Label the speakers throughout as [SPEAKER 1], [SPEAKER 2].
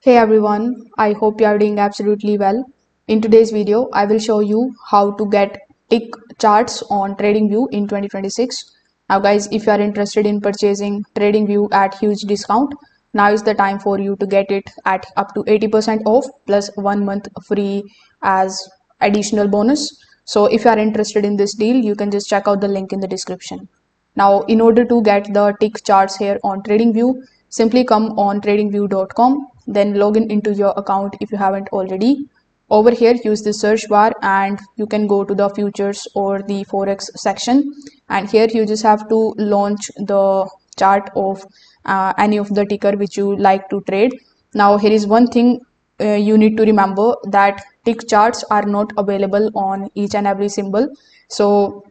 [SPEAKER 1] Hey everyone, I hope you are doing absolutely well. In today's video, I will show you how to get tick charts on TradingView in 2026. Now guys, if you are interested in purchasing TradingView at huge discount, now is the time for you to get it at up to 80% off plus 1 month free as additional bonus. So if you are interested in this deal, you can just check out the link in the description. Now, in order to get the tick charts here on TradingView, simply come on tradingview.com, then log in into your account if you haven't already. Over here, use the search bar and you can go to the futures or the forex section. And here you just have to launch the chart of any of the ticker which you like to trade. Now, here is one thing you need to remember, that tick charts are not available on each and every symbol. So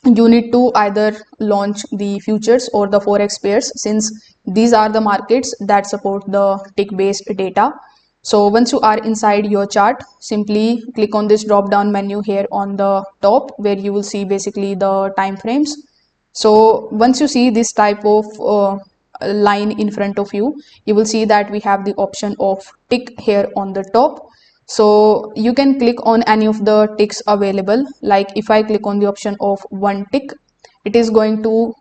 [SPEAKER 1] you need to either launch the futures or the forex pairs, since these are the markets that support the tick based data. So once you are inside your chart, simply click on this drop down menu here on the top, where you will see basically the time frames. So once you see this type of line in front of you, you will see that we have the option of tick here on the top. So you can click on any of the ticks available. Like if I click on the option of one tick, it is going to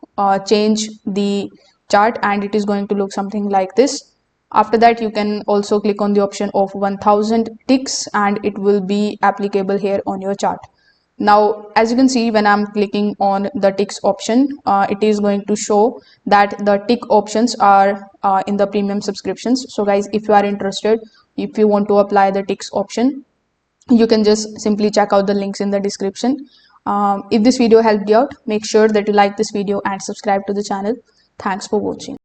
[SPEAKER 1] change the chart and it is going to look something like this. After that, you can also click on the option of 1000 ticks and it will be applicable here on your chart. Now, as you can see, when I'm clicking on the ticks option, it is going to show that the tick options are in the premium subscriptions. So guys, if you are interested, if you want to apply the ticks option, you can just simply check out the links in the description. If this video helped you out, make sure that you like this video and subscribe to the channel. Thanks for watching.